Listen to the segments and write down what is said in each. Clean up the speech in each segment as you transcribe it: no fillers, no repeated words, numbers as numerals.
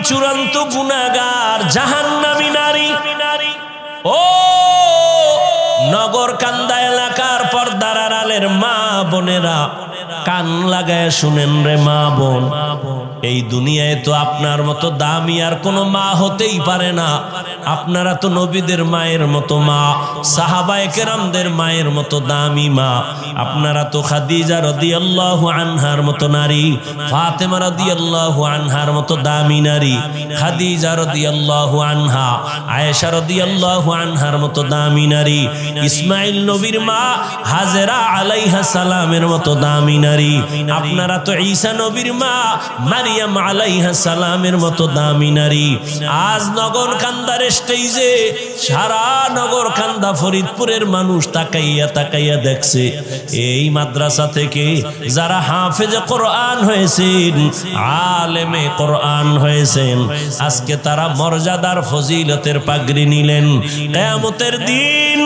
চূড়ান্ত গুনাহগার জাহান্নামী নারী। ও নগরকান্দা এলাকার পর্দার আড়ালের মা বোনেরা, কান লাগায় শুনেন রে মা বোন, এই দুনিয়ায় তো আপনার মতো দামি আর কোনো মা হতেই পারে না। আপনারা তো নবীদের মায়ের মতো মা, সাহাবায়ে কেরামদের মায়ের মতো দামি মা। আপনারা তো খাদিজা রাদিয়াল্লাহু আনহার মতো নারী, ফাতেমা রাদিয়াল্লাহু আনহার মতো দামি নারী, খাদিজা রাদিয়াল্লাহু আনহা, আয়েশা রাদিয়াল্লাহু আনহার মতো দামি নারী, ইসমাইল নবীর মা হাজেরা আলাইহা সালামের মতো দামি নারী। আপনারা তো ঈসা নবীর মা মারিয়াম আলাইহা সালামের মতো দামি নারী। আজ নগরকান্দার স্টেজে সারা নগরকান্দা ফরিদপুরের মানুষ তাকাইয়া তাকাইয়া দেখছে এই মাদ্রাসা থেকে যারা হাফেজে কোরআন হয়েছেন, আলেমে কোরআন হয়েছেন, আজকে তারা মর্যাদার ফজিলতের পাগড়ি নিলেন। কিয়ামতের দিন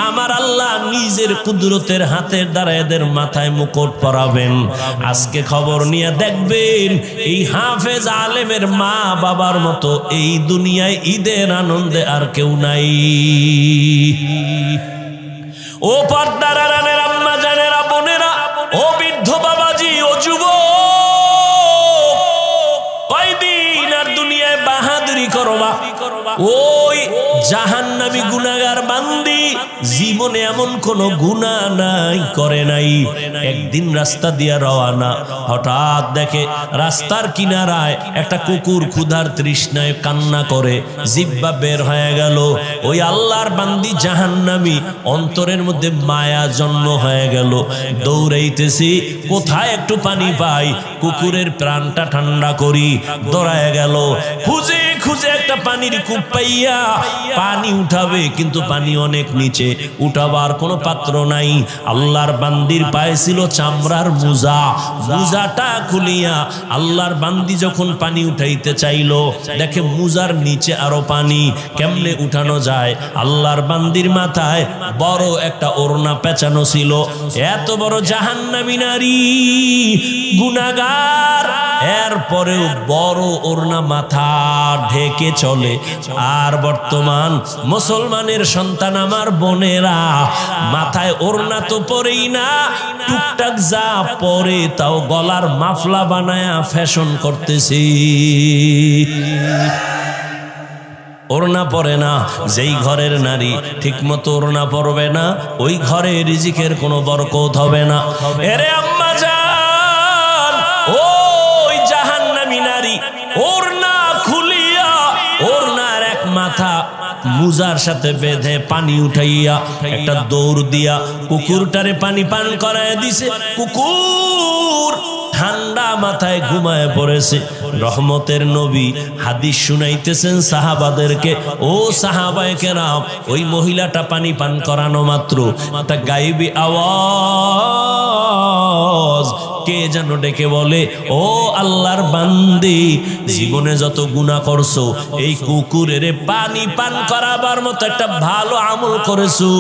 আমার আল্লাহ নিজের কুদরতের হাতের দ্বারা এদের মাথায় মুকুট পরাবেন। আজকে খবর নিয়ে দেখবেন এই হাফেজ আলেমের মা বাবার মতো এই দুনিয়ায় ঈদের আনন্দে আর কেউ নাই। ও পর্দার আড়ালের আম্মা জানেরা, বোনেরা, ও বৃদ্ধ বাবাজি, ও যুবক, কয়দিন আর দুনিয়ায় বাহাদুরি করবা? ওই জাহান্নামী গুনাহগার বান্দি জীবনে এমন কোন গুনাহ নাই করে নাই। একদিন রাস্তা দিয়া রওয়ানা, হঠাৎ দেখে রাস্তার কিনারায় একটা কুকুর ক্ষুধার তৃষ্ণায় কান্না করে, জিহ্বা বের হয়ে গেল। ওই আল্লাহর বান্দি জাহান্নামী, অন্তরের মধ্যে মায়া জন্ম হয়ে গেল। দৌড়াইতেছি, কোথায় একটু পানি পাই, কুকুরের প্রাণটা ঠান্ডা করি। দৌড়ায় গেল, খুঁজে খুঁজে একটা পানির কূপ পাইয়া পানি উঠাবে, কিন্তু পানি অনেক নিচে, উঠাবার কোনো পাত্র নাই। আল্লাহর বান্দির পায়ে ছিল চামড়ার মোজা, মোজাটা খুলিয়া আল্লাহর বান্দি যখন পানি উঠাইতে চাইলো, দেখে মোজার নিচে আরো পানি, কেমনে উঠানো যায়? আল্লাহর বান্দির মাথায় বড় একটা ওড়না পেঁচানো ছিল। এত বড় জাহান্নামী নারী, গুনাহগার, এরপরেও বড় ওড়না মাথা ঢেকে চলে। আর বর্তমান মুসলমানের সন্তান আমার বোনেরা, মাথায় ওড়না তো পরেই না, টুকটাক যা পরে তাও গলার মাফলা বানায়া ফ্যাশন করতেছি। ওড়না পরে না। যেই ঘরের নারী ঠিক মতো ওড়না পরবে না, ওই ঘরে রিজিকের কোনো বরকত হবে না। এরে আম্মা জান, ওই জাহান্নামী নারী ওড়না খুলিয়া ওড়নার এক মাথা মুজার সাথে বেঁধে পানি উঠাইয়া একটা দৌড় দিয়া কুকুরটারে পানি পান করায় দিছে। কুকুর ঠান্ডা মাথায় ঘুমায় পড়েছে। রহমতের নবী হাদিস শুনাইতেছেন সাহাবাদেরকে, ও সাহাবায়ে কেরাম, ওই মহিলাটা পানি পান করানো মাত্র একটা গায়েবী আওয়াজ কে যেন ডেকে বলে, ও আল্লাহর বান্দি, জীবনে যত গুনাহ করছো, এই কুকুরের পানি পান করাবার মতো একটা ভালো আমল করেছো,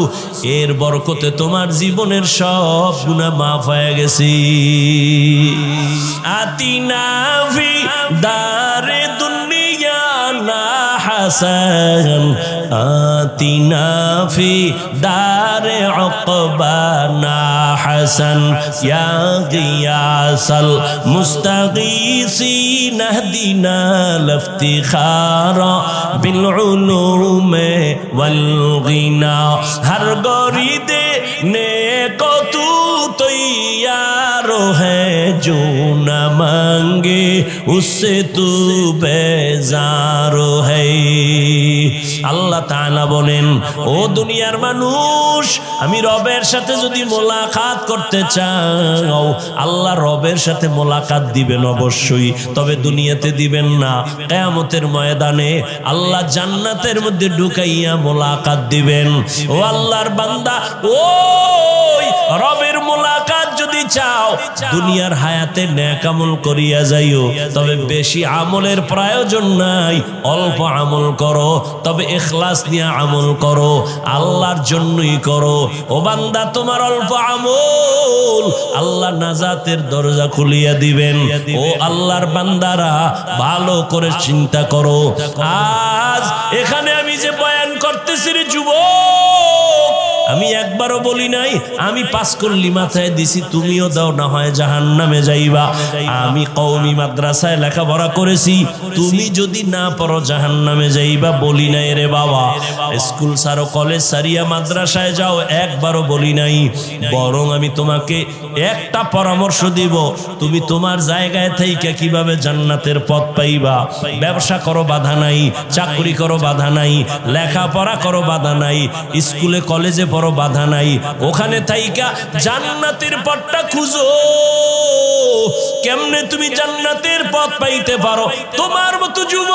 এর বরকতে তোমার জীবনের সব গুনাহ মাফ হয়ে গেছে। আতিনা ফি দারে দুনিয়া না হাসান, আতিনা ফি দারে উকবা না হাসান, ইয়া গিয়াসাল মুস্তাগীসিন ইহদিনা লিফতিখারা বিল উলুমে ওয়াল গিনা। হর গরিদে নেকো তু তৈয়ার है जो न मांगे उससे तू बेजार है। আল্লাহ তাআলা বলেন, ও দুনিয়ার মানুষ, আমি রবের সাথে যদি মোলাকাত করতে চাও, আল্লাহ রবের সাথে মোলাকাত দিবেন অবশ্যই, তবে দুনিয়াতে দিবেন না। কিয়ামতের ময়দানে আল্লাহ জান্নাতের মধ্যে ঢুকাইয়া মোলাকাত দিবেন। ও আল্লাহর বান্দা, ওই রবের মোলাকাত রাখাত যদি চাও দুনিয়ার হায়াতে নেক আমল করিয়া যাইও, তবে বেশি আমলের প্রয়োজন নাই, অল্প আমল করো, তবে ইখলাস নিয়ে আমল করো, আল্লাহর জন্যই করো। ও বান্দা, তোমার অল্প আমল আল্লাহ নাজাতের দরজা খুলিয়া দিবেন। ও আল্লাহর বান্দারা, ভালো করে চিন্তা করো। আজ এখানে আমি যে বয়ান করতেছি রে যুবক, আমি একবারও বলি নাই আমি পাস করলি মাথায় দিছি তুমিও দাও, না হয় জাহান্নামে যাইবা। আমি কওমি মাদ্রাসায় লেখাপড়া করেছি, তুমি যদি না পড়ো জাহান্নামে যাইবা বলি নাই রে বাবা। স্কুল সারো, কলেজ সারিয়া মাদ্রাসায় যাও, একবারও বলি নাই। বরং আমি তোমাকে একটা পরামর্শ দিব, তুমি তোমার জায়গায় থেকে কিভাবে জান্নাতের পথ পাইবা। ব্যবসা করো, বাধা নাই। চাকরি করো, বাধা নাই। লেখাপড়া করো, বাধা নাই। স্কুলে কলেজে পড়ো, বাধা নাই। ওখানে থাইকা জান্নাতের পথটা খুঁজো। কেমনে তুমি জান্নাতের পথ পাইতে পারো? তোমার মতো যুবক,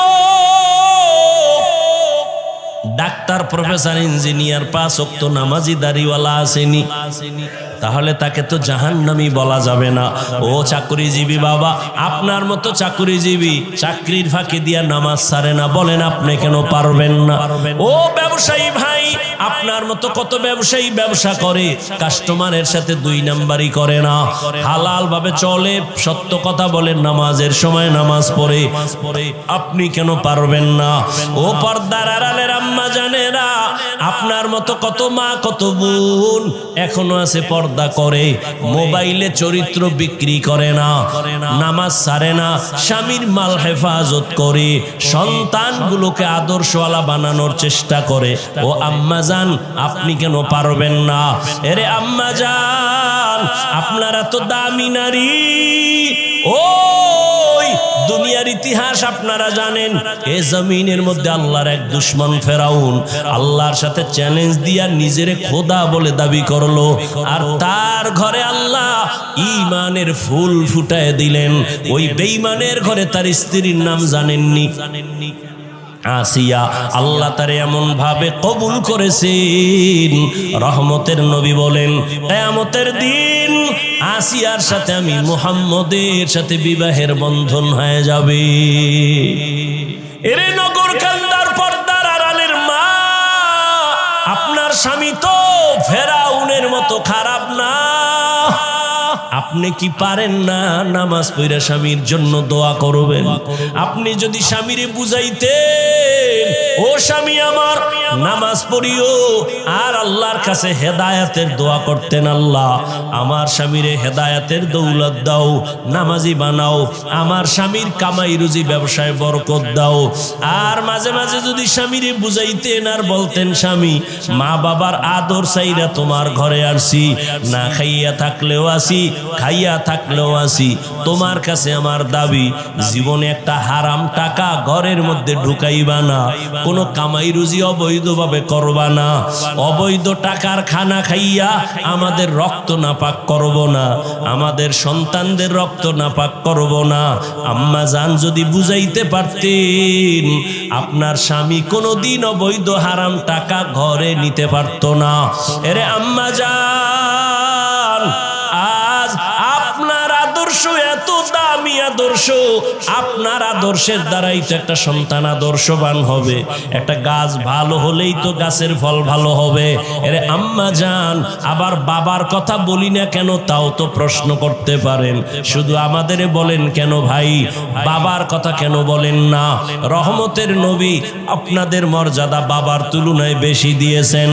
ডাক্তার, প্রফেসর, ইঞ্জিনিয়ার, 5 ওয়াক্ত নামাজি দাড়িওয়ালা আসেনি, তাহলে তাকে তো জাহান্নামী বলা যাবে না। ও চাকরিজীবী বাবা, আপনার মতো চাকরিজীবী চাকরির ফাঁকে দিয়া নামাজ ছাড়ে না, বলেন আপনি কেন পারবেন না? ও ব্যবসায়ী ভাই, আপনার মতো কত ব্যবসায়ী ব্যবসা করে, কাস্টমারের সাথে 2 নাম্বারই করে না, হালাল ভাবে চলে, সত্য কথা বলেন, নামাজের সময় নামাজ পড়ে, আপনি কেন পারবেন না? ও পর্দার আড়ালের আম্মা জানেরা, আপনার মতো কত মা কত বোন এখনো আছে পর্দা করে, মোবাইলে চরিত্র বিক্রি করে না, নামাজ ছাড়ে না, স্বামীর মাল হেফাজত করে, সন্তানগুলোকে আদর্শওয়ালা বানানোর চেষ্টা করে। ও আম্মা জান, আপনি কেন পারবেন না? এরে আম্মা জান, আপনারা তো দামি নারী। ওই দুনিয়ার ইতিহাস আপনারা জানেন, এ জমিনের মধ্যে আল্লাহর এক দুশমন ফেরাউন আল্লাহর সাথে চ্যালেঞ্জ দিয়া নিজেরে খোদা বলে দাবি করলো, আর তার ঘরে আল্লাহ ঈমানের ফুল ফুটায় দিলেন। ওই বেঈমানের ঘরে তার স্ত্রীর নাম জানেননি? আসিয়া। আল্লাহ তারে এমন ভাবে কবুল করেছেন, রহমতের নবী বলেন কিয়ামতের দিন আসিয়ার সাথে আমি মুহাম্মদের সাথে বিবাহের বন্ধন হয়ে যাবে। এরে নগর কান্দার পর্দার আড়ালের মা, আপনার স্বামী তো ফেরাউনের মতো খারাপ না। আপনি কি পারেন না নামাজ পড়ে স্বামীর জন্য দোয়া করবেন? আপনি যদি স্বামীরে বুঝাইতেন, ও স্বামী আমার নামাজ পড়িও, আর আল্লাহর কাছে হেদায়েতের দোয়া করতেন, আল্লাহ আমার স্বামীরে হেদায়েতের দৌলত দাও, নামাজি বানাও, আমার স্বামীর কামাই রুজি ব্যবসায় বরকত দাও। আর মাঝে মাঝে যদি স্বামীরে বুঝাইতেন আর বলতেন, স্বামী মা বাবার আদর চাইরা তোমার ঘরে আসছি, না খাইয়া থাকলেও আসি, খাইয়া থাকলেও আসি, তোমার কাছে আমার দাবি, জীবনে একটা হারাম টাকা ঘরের মধ্যে ঢুকাইবা না, কোনো কামাই রুজি অবৈধভাবে করবা না, অবৈধ টাকার খানা খাইয়া আমাদের রক্ত নাপাক করব না, আমাদের সন্তানদের রক্ত নাপাক করব না। আম্মা জান যদি বুঝাইতে পারতেন, আপনার স্বামী কোনোদিন অবৈধ হারাম টাকা ঘরে নিতে পারত না। এরে আম্মা জান, আজ আপনার আদর্শ এত দামি আদর্শ, আপনার আদর্শের দ্বারাই তো একটা সন্তান আদর্শবান হবে। একটা গাছ ভালো হলেই তো গাছের ফল ভালো হবে। এরে আম্মা জান, আবার বাবার কথা বলি না কেন তাও তো প্রশ্ন করতে পারেন। শুধু আমাদের বলেন কেন ভাই, বাবার কথা কেন বলেন না? রহমতের নবী আপনাদের মর্যাদা বাবার তুলনায় বেশি দিয়েছেন।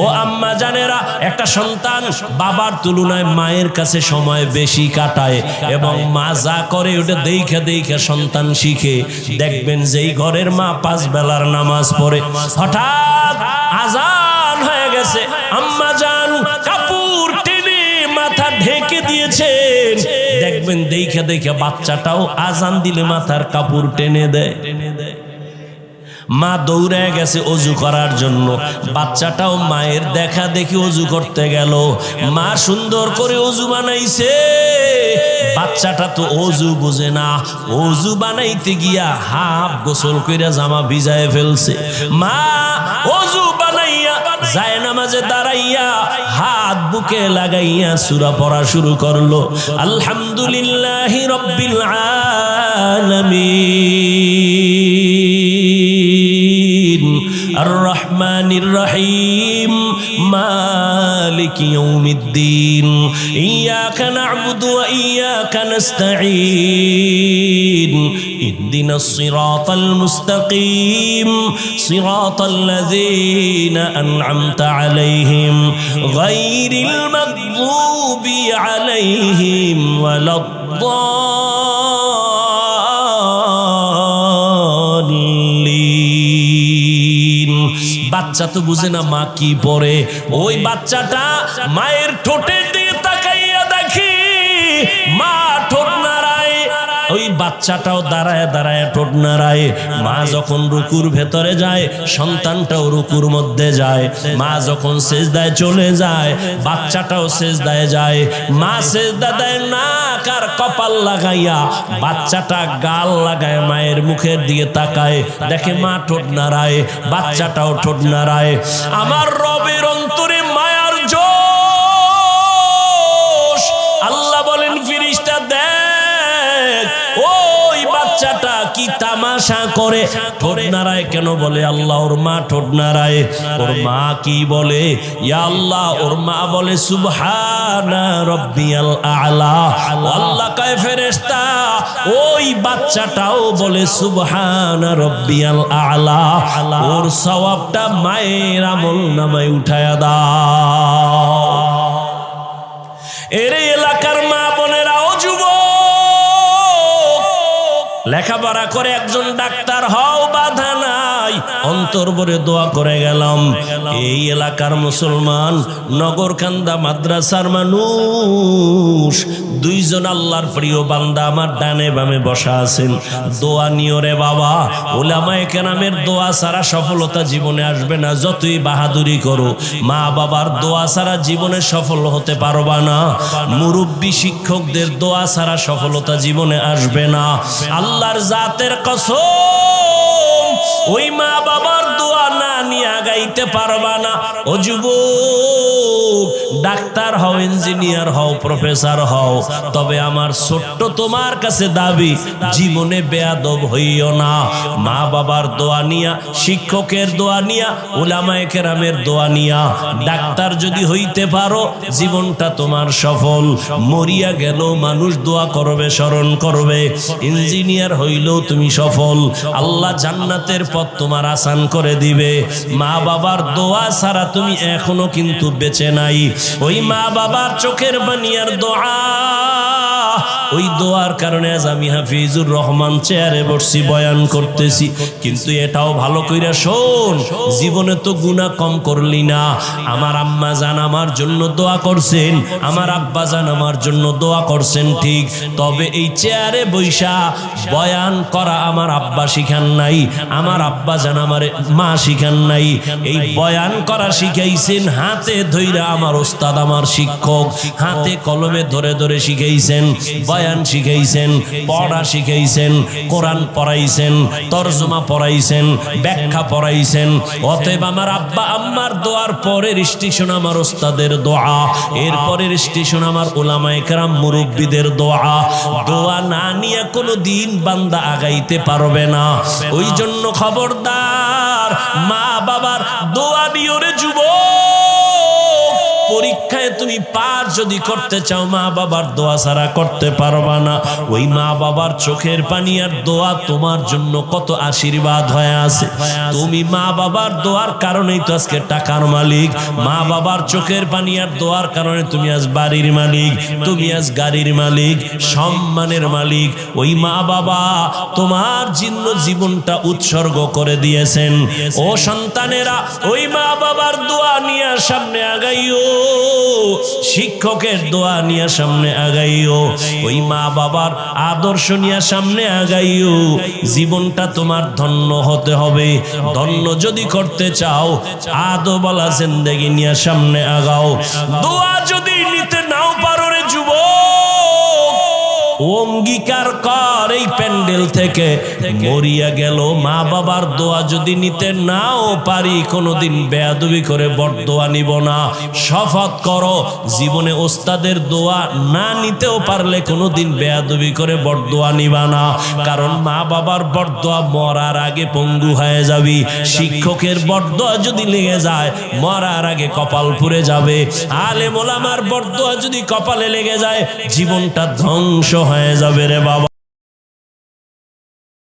ও আম্মা জানেরা, একটা সন্তান বাবার তুলনায় মায়ের কাছে সময় বেশি কাটায়, এবং মা যা করে ওটা দেখে দেখে সন্তান শিখে। দেখবেন যেই ঘরের মা 5 বেলার নামাজ পড়ে, হঠাৎ আজান হয়ে গেছে, আম্মা জান কাপড় টেনে মাথা ঢেকে দিয়েছেন, দেখবেন দেখে দেখে বাচ্চাটাও আজান দিলে মাথার কাপড় টেনে দেয়। মা দৌড়ে গেছে অজু করার জন্য, বাচ্চাটাও মায়ের দেখা দেখি অজু করতে গেল। মা সুন্দর করে অজু বানাইছে, বাচ্চাটা তো ওযু বুঝে না, ওযু বানাইতে গিয়া হাফ গোসল কইরা জামা ভিজায় ফেলছে। মা ওযু বানাইয়া যায় নামাজে দাঁড়াইয়া হাত বুকে লাগাইয়া সূরা পড়া শুরু করলো, আলহামদুলিল্লাহি রাব্বিল আলামিন আর রহমানির রহিম মালিকি ইয়াউমিদ্দিন ইয়াকা না'বুদু ওয়া ইয়াকা নাস্তাঈন ইহদিনাস সিরাতাল মুস্তাকিম সিরাতাল লাযীনা আন'আমতা আলাইহিম গায়রিল মাগযুবি আলাইহিম ওয়ালাদ-দাল্লিন। বাচ্চা তো বুঝে না মা কি পড়ে। ওই বাচ্চাটা মায়ের ঠোঁটের দিকে তাকাইয়া দেখি মা ঠোঁট নাড়ায়, ওই বাচ্চাটাও দাঁড়ায় দাঁড়ায় ঠোঁট নাড়ায়। মা যখন রুকুর ভেতরে যায় সন্তানটাও রুকুর মধ্যে যায়, মা যখন সেজদায় চলে যায় বাচ্চাটাও সেজদায় যায়। মা সেজদা দেয় নাক আর কপাল লাগাইয়া, বাচ্চাটা গাল লাগায় মায়ের মুখের দিকে তাকায়, দেখে মা ঠোঁট নাড়ায়, বাচ্চাটাও ঠোঁট নাড়ায়। আমার রবের অন্তরে মায়ার জোশ। আল্লাহ বলেন ফেরেশতা দেখ ওই বাচ্চাটা কি তামাশা করে, ঠোঁট নাড়ায় কেন? বলে আল্লাহ ওর মা ঠোঁট নাড়ায়। ওর মা কি বলে? ইয়া আল্লাহ, ওর মা বলে সুবহানা রাব্বিয়াল আ'লা। আল্লাহ কয় ফেরেশতা ওই বাচ্চাটাও বলে সুবহানা রাব্বিয়াল আ'লা, ওর সওয়াবটা মায়ের আমলনামায় উঠায়া দাও। এর এলাকার মা বোনেরা ও যুবক, লেখাপড়া করে একজন ডাক্তার হও বাধা নাই, অন্তর ভরে দোয়া করে গেলাম। এই এলাকার মুসলমান নগরকান্দা মাদ্রাসার মানুষ দুইজন আল্লাহর প্রিয় বান্দা আমার ডানে বামে বসা আছেন। দোয়া নিও রে বাবা, উলামায়ে কেরামের দোয়া ছাড়া সফলতা জীবনে আসবে না। যতই বাহাদুরি করো মা বাবার দোয়া ছাড়া জীবনে সফল হতে পারবা না। মুরব্বী শিক্ষকদের দোয়া ছাড়া সফলতা জীবনে আসবে না। আল্লাহর জাতের কসম, ওই মা বাবার দোয়া না নিয়ে আগাইতে পারবা না। ও যুবক, ডাক্তার হও, ইঞ্জিনিয়ার হও, প্রফেসর হও, তবে আমার ছোট্ট তোমার কাছে দাবি জীবনে বেয়াদব হইও না। মা বাবার দোয়া নিয়া, শিক্ষকের দোয়া নিয়া, উলামায়ে কেরামের দোয়া নিয়া ডাক্তার যদি হইতে পারো জীবনটা তোমার সফল। মরিয়া গেল মানুষ দোয়া করবে, স্মরণ করবে। ইঞ্জিনিয়ার হইলেও তুমি সফল, আল্লাহ জান্নাতের পথ তোমার আসান করে দিবে। মা বাবার দোয়া ছাড়া তুমি এখনো কিন্তু বেঁচে নাই। ওই মা বাবার চোখের পানির দোয়া, ওই দোয়ার কারণে আজ আমি হাফিজুর রহমান চেয়ারে বসছি, বয়ান করতেছি। কিন্তু এটাও ভালো কইরা শোন, জীবনে তো গুনাহ কম করলি না। আমার আম্মা জান আমার জন্য দোয়া করছেন, আমার আব্বা জান আমার জন্য দোয়া করছেন ঠিক, তবে এই চেয়ারে বৈশা বয়ান করা আমার আব্বা শিখান নাই, আমার আব্বা জান আমার মা শিখান নাই। এই বয়ান করা শিখাইছেন হাতে ধইরা আমার ওস্তাদ, আমার শিক্ষক হাতে কলমে ধরে ধরে শিখাইছেন, বয়ান শিখাইছেন, পড়া শিখাইছেন, কোরআন পড়াইছেন, তরজমা পড়াইছেন, ব্যাখ্যা পড়াইছেন। অতএব আমার আব্বা আম্মার দোয়ার পরের স্টেশন আমার ওস্তাদের দোয়া, এর পরের স্টেশন আমার উলামায়ে কেরাম মুরব্বিদের দোয়া। দোয়া না নিয়ে কোনো দিন বান্দা আগাইতে পারবে না। ওই জন্য খবরদার, মা বাবার দোয়া নিও রে যুবক। পরীক্ষায় তুমি পার যদি করতে চাও মা বাবার দোয়া ছাড়া করতে পারবা না। ওই মা বাবার চোখের পানি আর দোয়া তোমার জন্য কত আশীর্বাদ হয়ে আছে। তুমি মা বাবার দোয়ার কারণেই তো আজকে টাকার মালিক, মা বাবার চোখের পানি আর দোয়ার কারণে তুমি আজ বাড়ির মালিক, তুমি আজ গাড়ির মালিক, সম্মানের মালিক। ওই মা বাবা তোমার জন্য জীবনটা উৎসর্গ করে দিয়েছেন। ও সন্তানেরা, ওই মা বাবার দোয়া নিয়ে সামনে আগাইও, শিক্ষকের দোয়া নিয়ে সামনে আগাইও, ওই মা বাবার আদর্শ নিয়ে সামনে আগাইও। জীবনটা তোমার ধন্য হতে হবে। ধন্য যদি করতে চাও আদবওয়ালা জিন্দেগি নিয়ে সামনে আগাও। দোয়া যদি নিতে নাও পারো রে যুবক, অঙ্গীকার কর এই প্যান্ডেল থেকে মরিয়া গেল মা বাবার দোয়া যদি নিতে নাও পারি কোনোদিন বেয়াদবি করে বরদোয়া নিব না। শপথ করো জীবনে ওস্তাদের দোয়া না নিতেও পারলে কোনোদিন বেয়াদবি করে বরদোয়া নিবা না, কারণ মা বাবার বরদোয়া মরার আগে পঙ্গু হয়ে যাবি। শিক্ষকের বরদোয়া যদি লেগে যায় মরার আগে কপাল পুড়ে যাবে। আলেম ওলামার বরদোয়া যদি কপালে লেগে যায় জীবনটা ধ্বংস হয়ে যাবে রে বাবা।